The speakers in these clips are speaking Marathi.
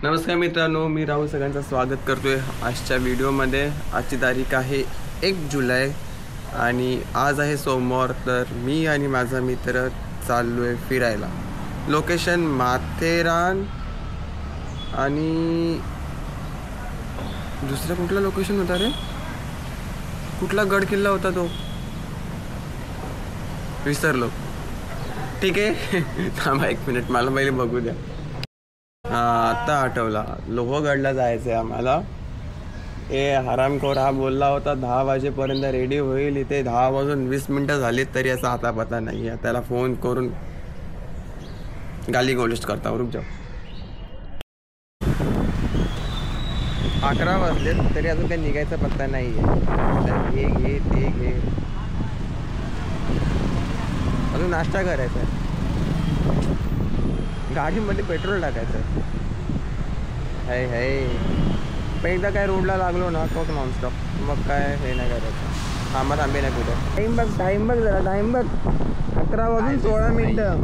नमस्कार मित्रांनो, मी राहुल सगळ्यांचं स्वागत करतोय आजच्या व्हिडिओमध्ये। आजची तारीख आहे 1 जुलै आणि आज आहे सोमवार। तर मी आणि माझा मित्र चाललो आहे फिरायला। लोकेशन माथेरान आणि दुसरा कुठला लोकेशन होता रे? कुठला गड किल्ला होता तो? विसरलो। ठीक आहे थांबा 1 मिनिट, मला पहिले बघू द्या। आता आठवला, लोहगडला जायचं आहे आम्हाला। हरामखोर हा बोलला होता 10 वाजेपर्यंत रेडी होईल। इथे 10 वाजून 20 मिनटं झालीत तरी असा आता पता नाही आहे। त्याला फोन करून गाली गोलिश करता। रुक जाऊ, 11 वाजलेत तरी अजून काही निघायचा पत्ता नाही आहे। हे घे ते घे, अजून नाश्ता करायचा आहे, गाडीमध्ये पेट्रोल टाकायचं आहे। पण एकदा काय रोडला लागलो ना तो नॉनस्टॉप, मग काय हे नाही करायचं। थांबा थांबे नाही कुठे। टाईम बघ जरा, टाईम बघ। 11 वाजून 16 मिनिटं।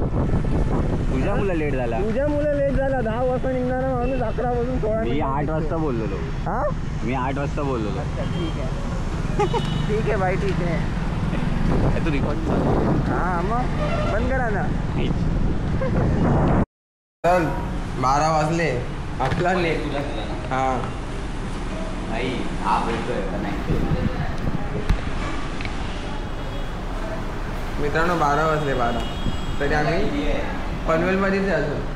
तुझ्या मुलं लेट झाला, 10 वाजता निघणारा माणूस 11 वाजून 16 मी 8 वाजता बोललेलो। हां, मी 8 वाजता बोललेलो। ठीक आहे ठीक आहे भाई, ठीक आहे। तू रिकॉर्ड हां मग बंद करा ना। चल 12 वाजले, आपला लेट। हां नाही, हा बोलतोय का नाही? मित्रांनो 12 वाजले, 12 तरी आम्ही पनवेलमध्येच आहे अजून।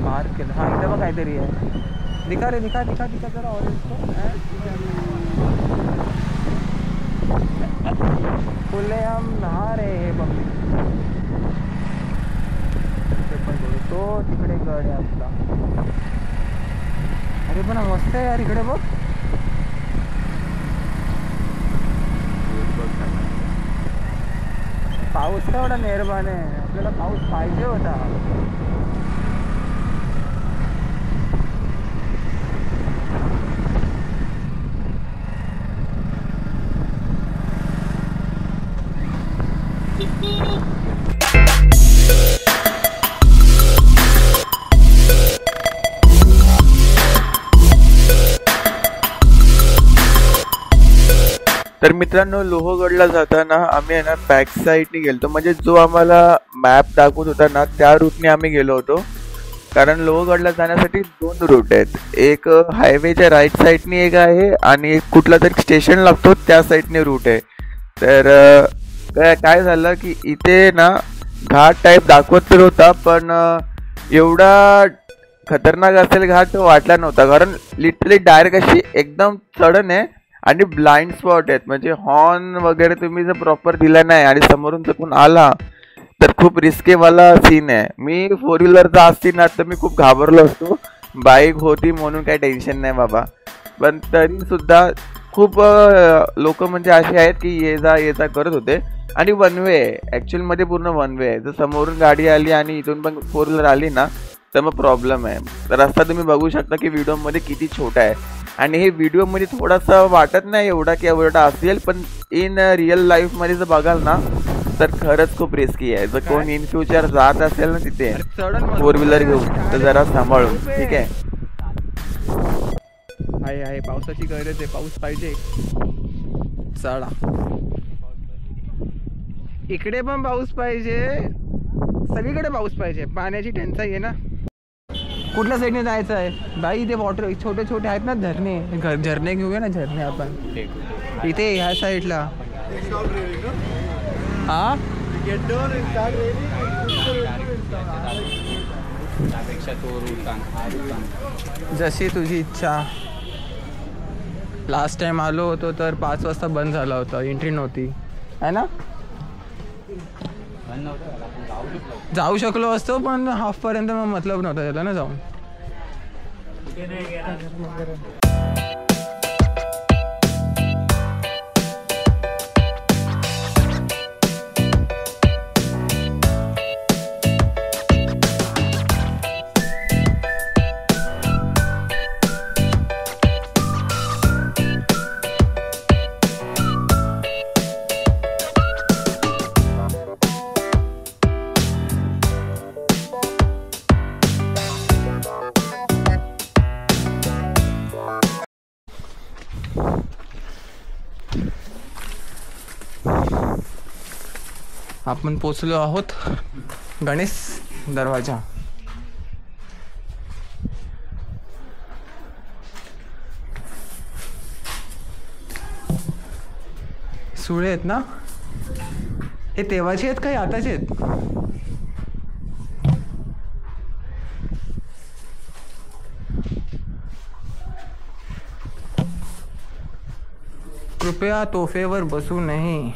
मार्क केलं। हां इथं बघ काहीतरी आहे। दिखा रे, दिखा दिखा दिखा जरा ऑरेंज फुले हम नहा रहे हे बघ। तो तिकडे गड आहे आपला। अरे पण मस्त आहे यार, इकडे बघ। पाऊस तेवढा मेहरबान आहे, आपल्याला पाऊस पाहिजे होता। तर मित्रांनो, लोहगडला जाताना आम्ही ना बॅक साईडने गेलो, म्हणजे जो आम्हाला मॅप दाखवत होता ना त्या रूटने आम्ही गेलो होतो। कारण लोहगडला जाण्यासाठी 2 रूट आहेत, एक हायवेच्या राईट साईडने एक आहे आणि एक कुठला तरी स्टेशन लागतो त्या साईडने रूट आहे। तर काय झालं की इथे ना घाट टाईप दाखवत तर होता, पण एवढा खतरनाक असेल घाट वाटला नव्हता। कारण लिटरली डायरेक्ट अशी एकदम चढण आहे आणि ब्लाइंड स्पॉट आहेत, म्हणजे हॉर्न वगैरे तुम्ही जर प्रॉपर दिला नाही आणि समोरून चकून आला तर खूप रिस्कीवाला सीन आहे। मी 4 व्हीलरचा असती ना तर मी खूप घाबरलो असतो, बाईक होती म्हणून काही टेन्शन नाही बाबा। पण तरी सुद्धा खूप लोक म्हणजे असे आहेत की ये जा करत होते। आणि वन वे आहे, ॲक्च्युअलमध्ये पूर्ण वन वे आहे। जर समोरून गाडी आली आणि इथून पण 4 व्हीलर आली ना तर मग प्रॉब्लेम आहे। रस्ता तुम्ही बघू शकता की व्हिडिओमध्ये किती छोटा आहे, आणि हे व्हिडिओमध्ये थोडासा वाटत नाही एवढा की एवढा असेल, पण इन रिअल लाईफमध्ये जर बघाल ना तर खरंच खूप रिस्की आहे। जर कोण इन फ्युचर जात असेल ना तिथे 4 व्हीलर घेऊन तर जरा सांभाळून, ठीक आहे। आहे पावसाची गरज आहे, पाऊस पाहिजे। चला इकडे पण पाऊस पाहिजे, सगळीकडे पाऊस पाहिजे, पाण्याची टंचाई आहे ना। कुठल्या साईडने जायचं आहे भाई? इथे वॉटर छोटे छोटे आहेत ना झरणे, झरणे घेऊया ना, झरणे आपण इथे ह्या साईडला। हा त्यापेक्षा तो रूट हा रूट जशी तुझी इच्छा. लास्ट टाइम आलो होतो तर 5 वाजता बंद झाला होता, एंट्री नव्हती आहे ना. बंद नव्हतं झालं, आपण जाऊ शकलो. जाऊ शकलो असतो पण हाफपर्यंत मग मतलब नव्हता त्याला ना जाऊन. आपण पोचलो आहोत गणेश दरवाजा. सुळे आहेत ना हे, तेव्हाचे आहेत काही आताचे आहेत. कृपया तोफेवर बसू नये.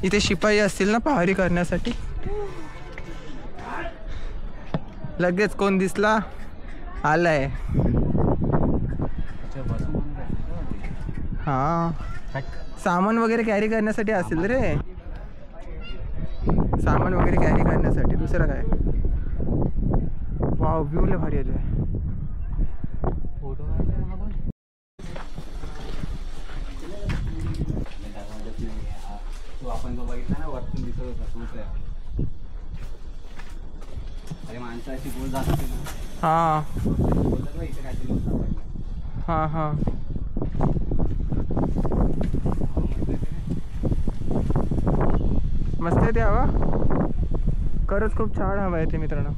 इथे शिपाई असतील ना पहारी करण्यासाठी. लगेच कोण दिसला आलाय. हा सामान वगैरे कॅरी करण्यासाठी असेल रे, सामान वगैरे कॅरी करण्यासाठी. दुसरं काय. वाव व्ह्यू लय भारी आहे. तो आपण जो बघितला ना वरतून दिसत होता तोच आहे. अरे माणसं अशी बोल जात होती ना. हा बोलत बघ इथे काहीतरी होता. हा हा मस्त आहे ते हवा. खरंच खूप छान हवा आहे ते मित्रांनो.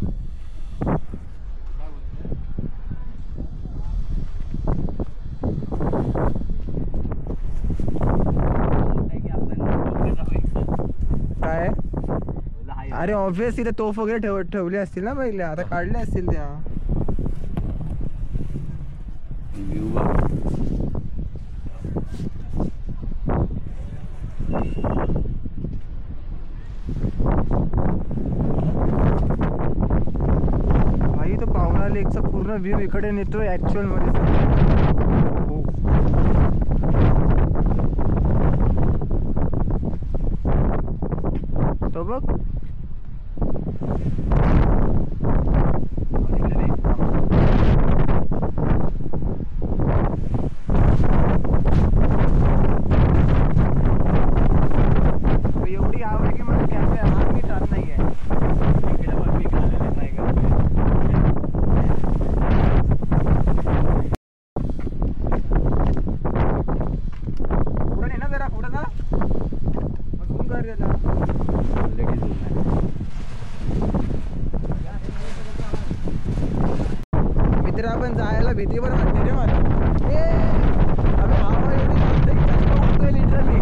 काय अरे ऑब्वियस इथे तोफ वगैरे ठेवले असतील ना पहिले, आता काढले असतील त्या. भाई तो पावना लेकचा पूर्ण व्ह्यू इकडे नेतोय ऍक्च्युअल मध्ये. तो बघ एवढी आवड की मला कॅमेरा हात मी जात नाहीये. पुढे ना जरा पुढे जा झूम कर त्याला. मित्र आपण जायला भीती पण वाटते रे मला. अबे हवा एवढी वाटते की चष्मा उडतोय लिटरली.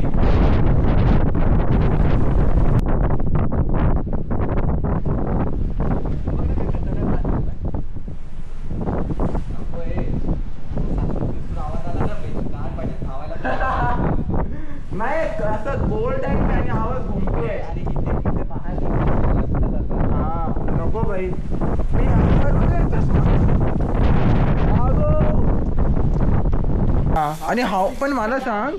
नाही असं गोल टाईप आणि आवाज घुमतोय. हा नको भाई. मी आणि हाव पण मला सांग.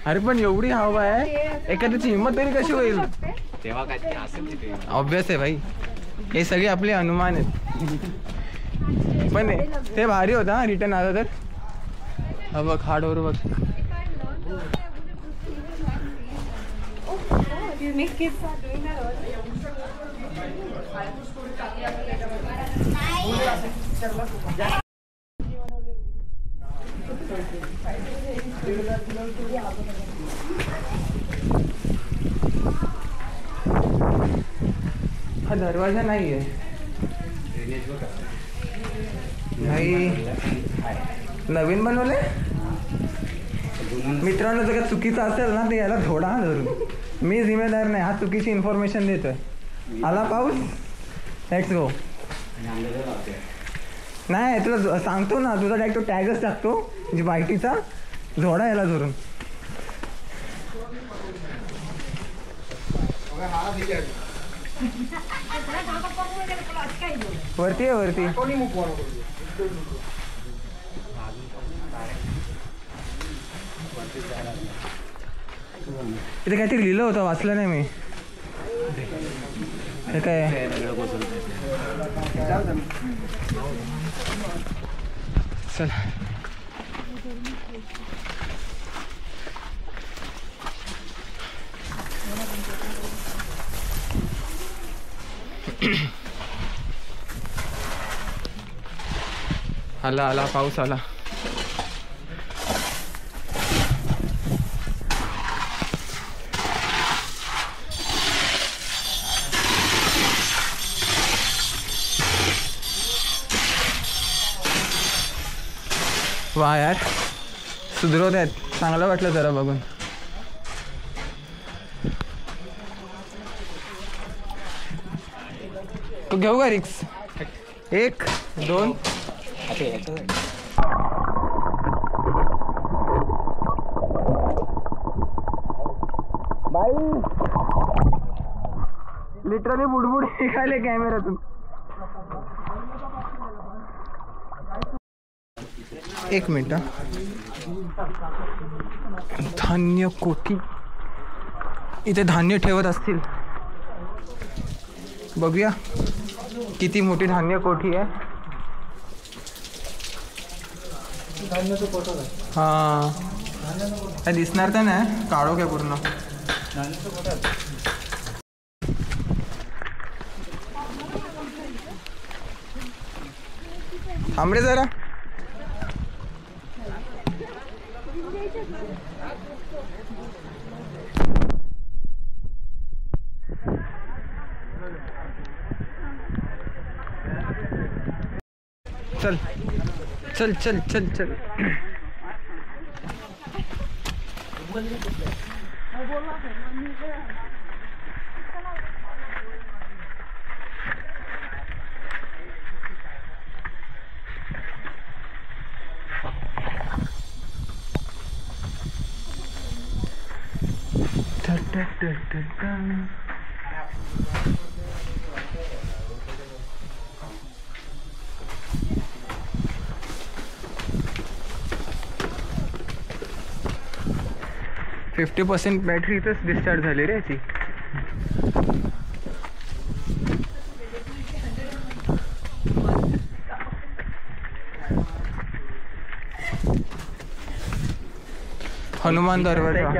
अरे पण एवढी हवा आहे एखाद्याची हिंमत तरी कशी होईल. तेव्हा काय असेल तिथे. ऑब्वियस आहे भाई, हे सगळे आपले अनुमान आहेत. पण ते भारी होता रिटर्न आला तर. हा बघ हार्डवर बघ. हा दरवाजा नाही आहे नाही, नवीन बनवले. मित्रांनो जर का चुकीचं असेल ना ते याला थोडा धरून, मी जिम्मेदार नाही. हा चुकीची इन्फॉर्मेशन देतोय. आला पाऊस, लेट्स गो. नाही तुला सांगतो ना, तुझा डायरेक्ट टॅगच टाकतो जी बायटीचा, झोडा याला धरून. वरती आहे वरती. इथे काहीतरी लिहिलं होतं, वाचलं नाही मी. हे काय चल आला आला पाऊस आला. वा यार सुधरवत आहेत, चांगलं वाटलं जरा बघून. तू घेऊ का रिक्स? 1 2 बाई लिटरली बुडबुड निघाले कॅमेऱ्यातून. एक मिनिट. धान्य कोठी, इथे धान्य ठेवत असतील. बघूया किती मोठी धान्य कोठी आहे. हां काय दिसणार तर नाही, काढो काय पूर्ण. थांब रे जरा. चल चल चल चल चल. फिफ्टी 50% बॅटरी इथंच डिस्चार्ज झाली रे याची. हनुमान दरवाजा.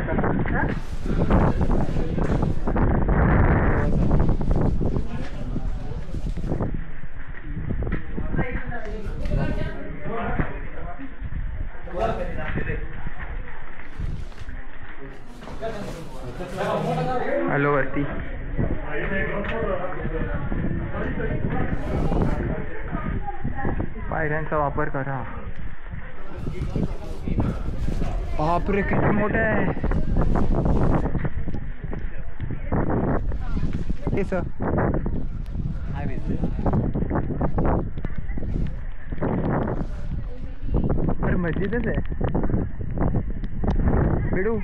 हॅलो वरती. पायऱ्यांचा वापर करा. बापरे किती मोठं आहे हे सर. अरे मस्जिदच आहे बेडू.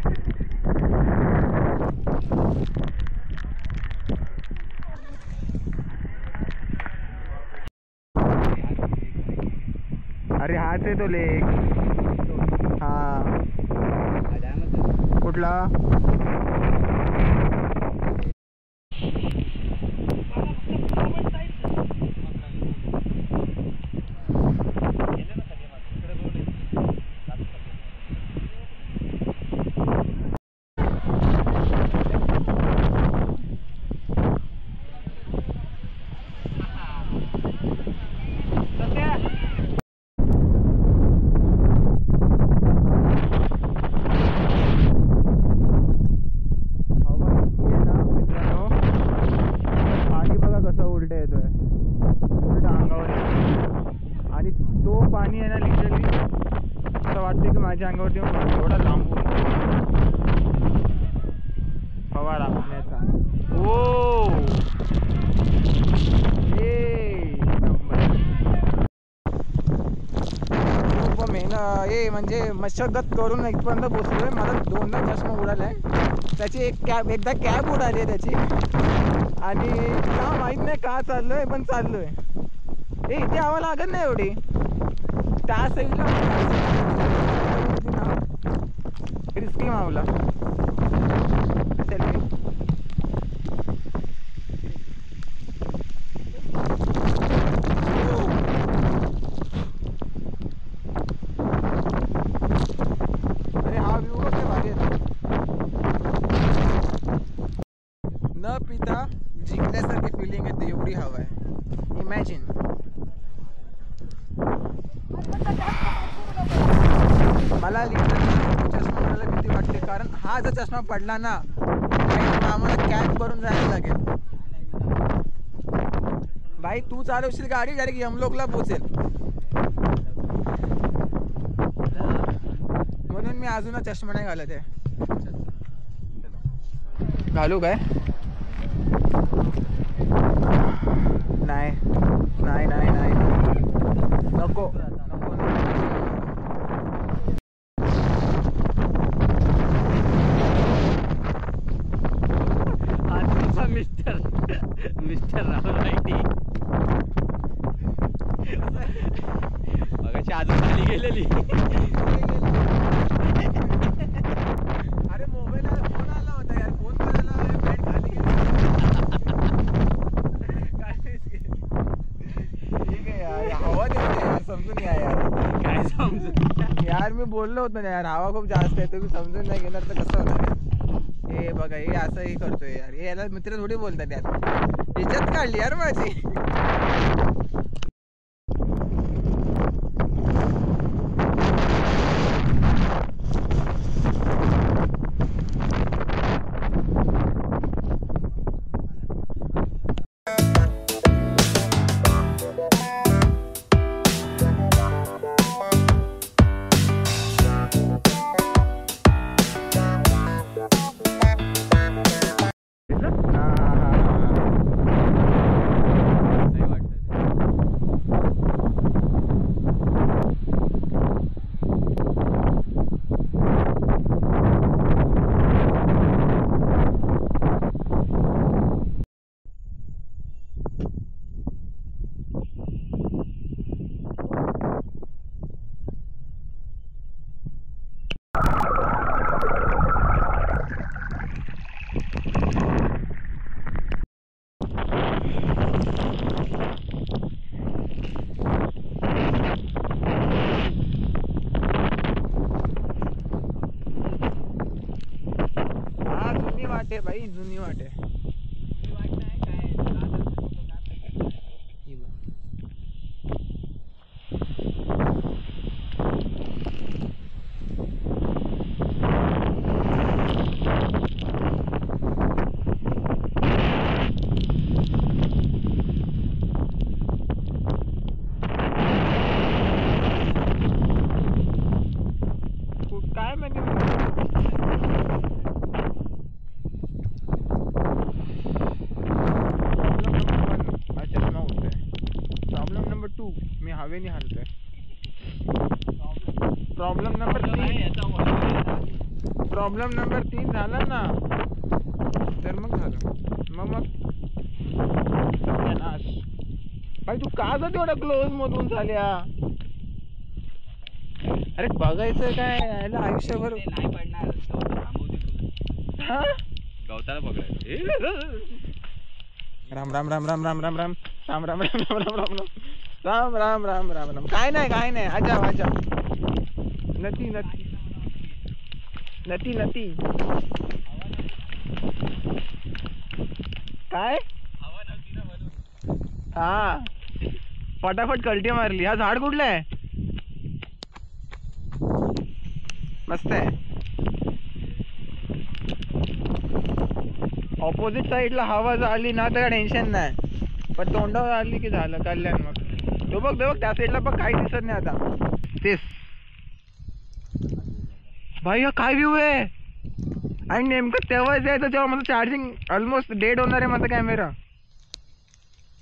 अरे हाच आहे तो लेक. हा कुठला? पाण्याच्या अंगावरती एवढा लांबून फवारा पाण्याचा. ओ खूप हे म्हणजे मशगत करून इथपर्यंत पोचलोय. मला 2दा चष्मा उडालाय. त्याची एकदा कॅब उडाली आहे त्याची. आणि का माहित नाही का चाललोय पण चाललोय. इथे हवा लागत नाही एवढी. त्या साईडला रिस्की मावला. सेल्फी न पिता जिंकल्यासारखी फिलिंग येते. एवढी हवा आहे. इमॅजिन. मला लिटरली चष्मा पडायला भीती वाटते. कारण हा जर चष्मा पडला ना आम्हाला कॅब करून जायला लागेल. भाई तू चालवशील गाडी डायरेक्ट यमलोकला पोचेल. म्हणून मी अजून चष्मा नाही घालत आहे. घालू काय? नाही नाही नाही नाही नको नको. हा तुमचा मिस्टर राहुल आयटी मगाशी अजून खाली गेलेली. अरे मोबाईल फोन आला होता यार. फोन करायला बॅट खाली गेली. ठीक आहे यार. हवा देते यार. समजून घ्या यार. काय समजून यार मी बोललो होतो ना यार हवा खूप जास्त आहे. तुम्ही समजून नाही घेणार तर कसं होणार. हे बघा हे असंही करतोय यार. हे याला मित्र थोडी बोलतात यार. इज्जत काढली यार माझी. वाटे भाई जुनी वाटे. काय म्हणजे प्रॉब्लेम नंबर 2 मी हवेने हलतोय. प्रॉब्लेम नंबर 3 झाला ना तर मग झालं. मग सत्यानाश. भाई तू का ग तेवढा क्लोज मधून झाल्या. अरे बघायचं काय याला आयुष्यभर नाही पडणार. हा गवताला पकडायचं. राम राम राम राम राम राम राम राम राम राम राम राम राम राम राम राम राम राम. काय नाही आजा नती नती नती नती काय हा फटाफट कल्टी मारली. हा झाड कुठलं आहे. मस्त आहे. ऑपोजिट साईडला हवा आली ना तर टेन्शन नाही. पण तोंडावर आली की झालं कल्याण. मग तो बघ त्या साईडला बघ काही दिसत नाही आता. तेच भाई हा काय व्ह्यू आहे. आणि नेमकं तेव्हाच यायचं जेव्हा माझं चार्जिंग ऑलमोस्ट डेड होणार आहे माझा कॅमेरा.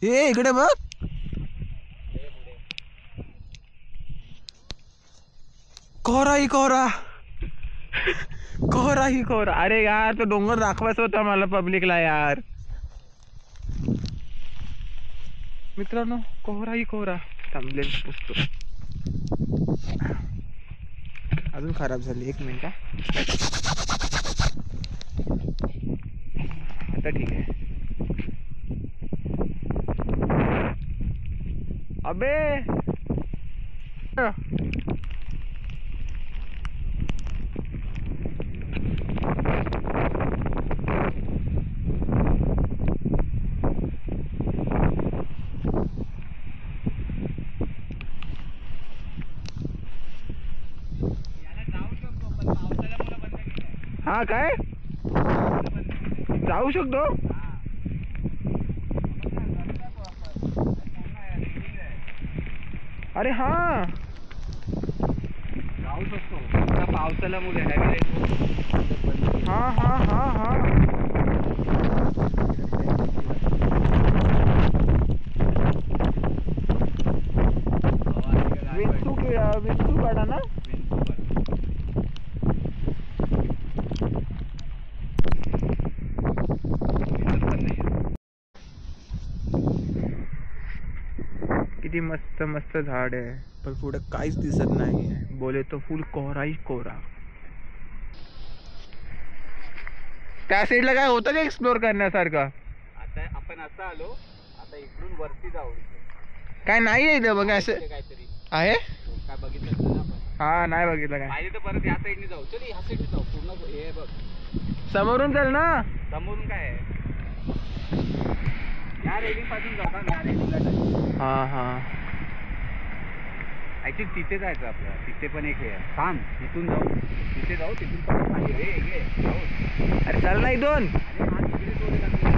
हे इकडे बघ. कोहरा ही कोहरा. कोहरा ही कोहरा. अरे यार तो डोंगर दाखवायचा होता मला पब्लिकला यार. मित्रांनो कोहरा ही कोहरा. थांबलेल पुसतो. अजून खराब झाली. 1 मिनिट. आता ठीक आहे. अबे हा काय जाऊ शकतो. अरे हा जाऊ शकतो पावसाळ्यामुळे. हा हा हा हा. विंचू काढा ना. किती मस्त मस्त झाड आहे पण पुढे काहीच दिसत नाही आहे. बोले तो फुल कोहरा ही कोहरा. त्या साईडला काय होतं का एक्सप्लोर करण्यासारखं. आता आपण असं आलो. आता इकडून वरती जाऊ. काय नाही आहे इथं बघ असं काहीतरी आहे. काय बघितलं ना आपण. हा नाही बघितलं काय. पाहिजे तर परत या साईडने जाऊ. चल ह्या साईडने जाऊ. पूर्ण हे बघ समोरून चल ना. समोरून काय आहे. या रेलिंग पासून जाऊ का. या रेलिंगला जाऊ. हा हा ऍक्च्युली तिथे जायचं आपल्याला. तिथे पण एक हे आहे. थांब तिथून जाऊ. तिथे जाऊ. तिथून परत मागे रे जाऊ. अरे चल ना इथून. आणि हा तिकडे सोडे लागले.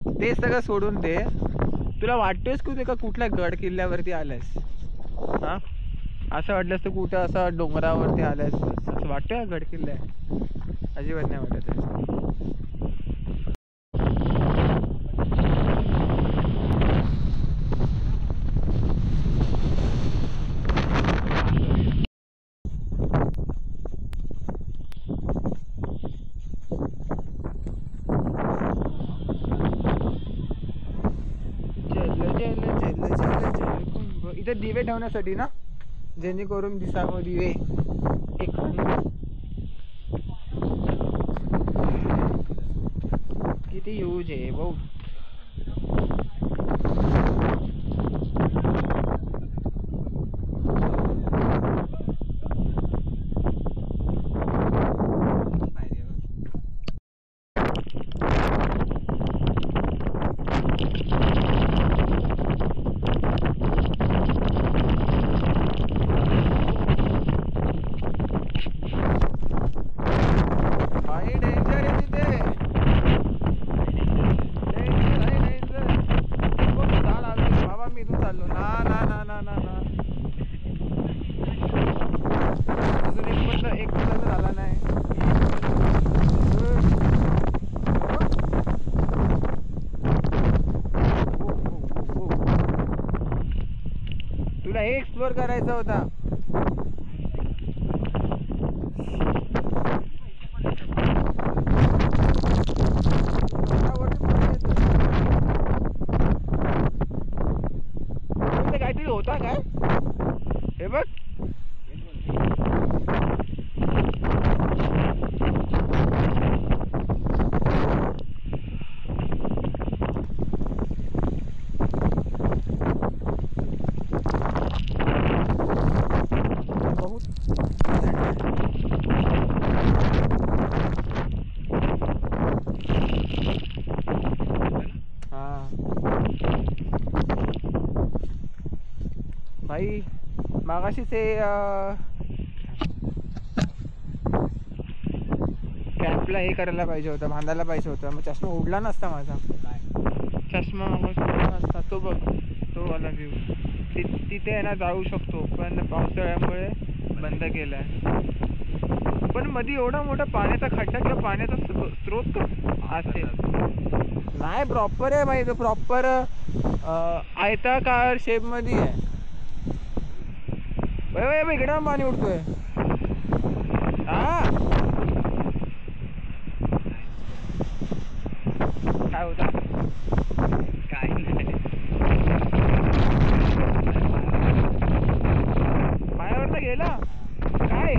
ते सगळं सोडून दे. तुला वाटतोयस की ते का कुठल्या गड किल्ल्यावरती आलायस. हा असं वाटलंस तर कुठं असं डोंगरावरती आलायस असं वाटतंय. गड किल्ला आहे अजिबात नाही वाटत आहे. इथे दिवे ठेवण्यासाठी ना जेणेकरून दिसावं दिवे. एक किती यूज आहे भाऊ. तुला हे एक्सप्लोर करायचा होता. काहीतरी होता काय हे बघ. भाई मागाशी से आपला हे करायला पाहिजे होतं, बांधायला पाहिजे होतं, मग चष्मा उडला नसता माझा. चष्मा उडला नसता. तो बघ, तो वाला व्ह्यू तिथे आहे ना, जाऊ शकतो, पण पावसाळ्यामुळे बंद केलं आहे. पण मध्ये एवढा मोठा पाण्याचा खड्डा किंवा पाण्याचा स्रोत असेल नाही. प्रॉपर आहे भाई, तो प्रॉपर आयताकार शेपमध्ये आहे. इकडे पाणी उडतोय. हा काय होता? काय नाही. पायावर गेला काय?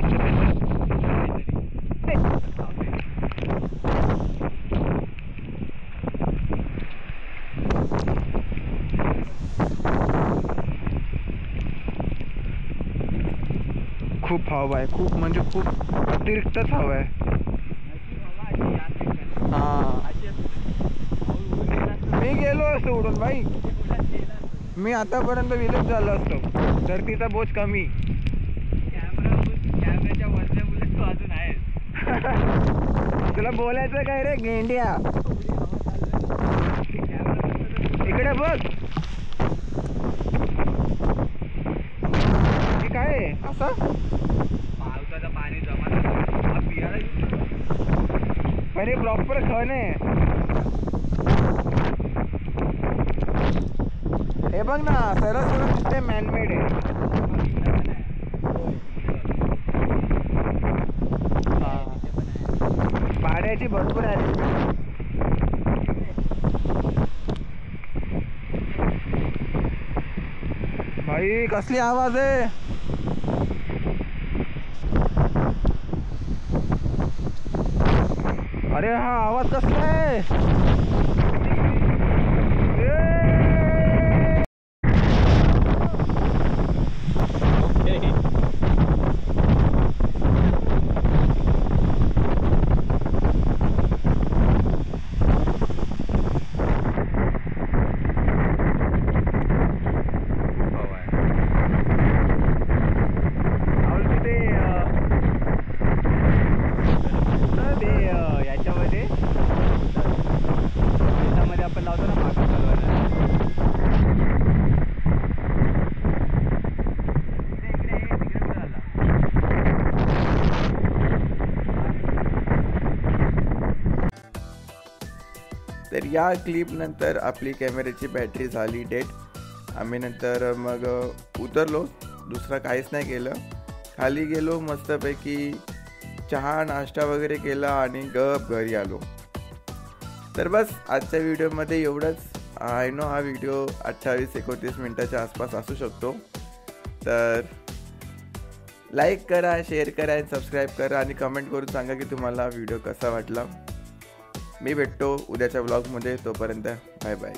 खूप हवा आहे, खूप म्हणजे खूप अतिरिक्तच हवा आहे. हा मी गेलो असतो उडून भाई, मी आतापर्यंत विलुप्त झालो असतो. धरतीचा बोज कमी. कॅमेऱ्याच्या वरच्या बुलेट तू अजून आहेस. तुला बोलायचं काय रे गेंड्या? इकडे बघ. काय आहे असं? पावसाचं पाणी जमा झालं पियाला. पण हे प्रॉपर खण आहे. हे बघ ना, सरळ सरळ दिसते, मॅनमेड आहे. पाण्याची भरपूर आहे. भाई कसली आवाज आहे. अरे हा आवाज कसला आहे. आपण लावतो ना भागा चालवायला. तर या क्लिप नंतर आपली कॅमेऱ्याची बॅटरी झाली डेड. आम्ही नंतर मग उतरलो, दुसरा काहीच नाही केलं. खाली गेलो, मस्तपैकी चहा नाश्ता वगैरे केला आणि गप घरी आलो. तर बस आजच्या व्हिडिओमध्ये एवढंच. आय नो हा व्हिडिओ 28-29 मिनटाच्या आसपास असू शकतो. तर लाईक करा, शेअर करा आणि सबस्क्राईब करा आणि कमेंट करून सांगा की तुम्हाला व्हिडिओ कसा वाटला. मी भेटतो उद्याच्या ब्लॉगमध्ये. तोपर्यंत बाय बाय.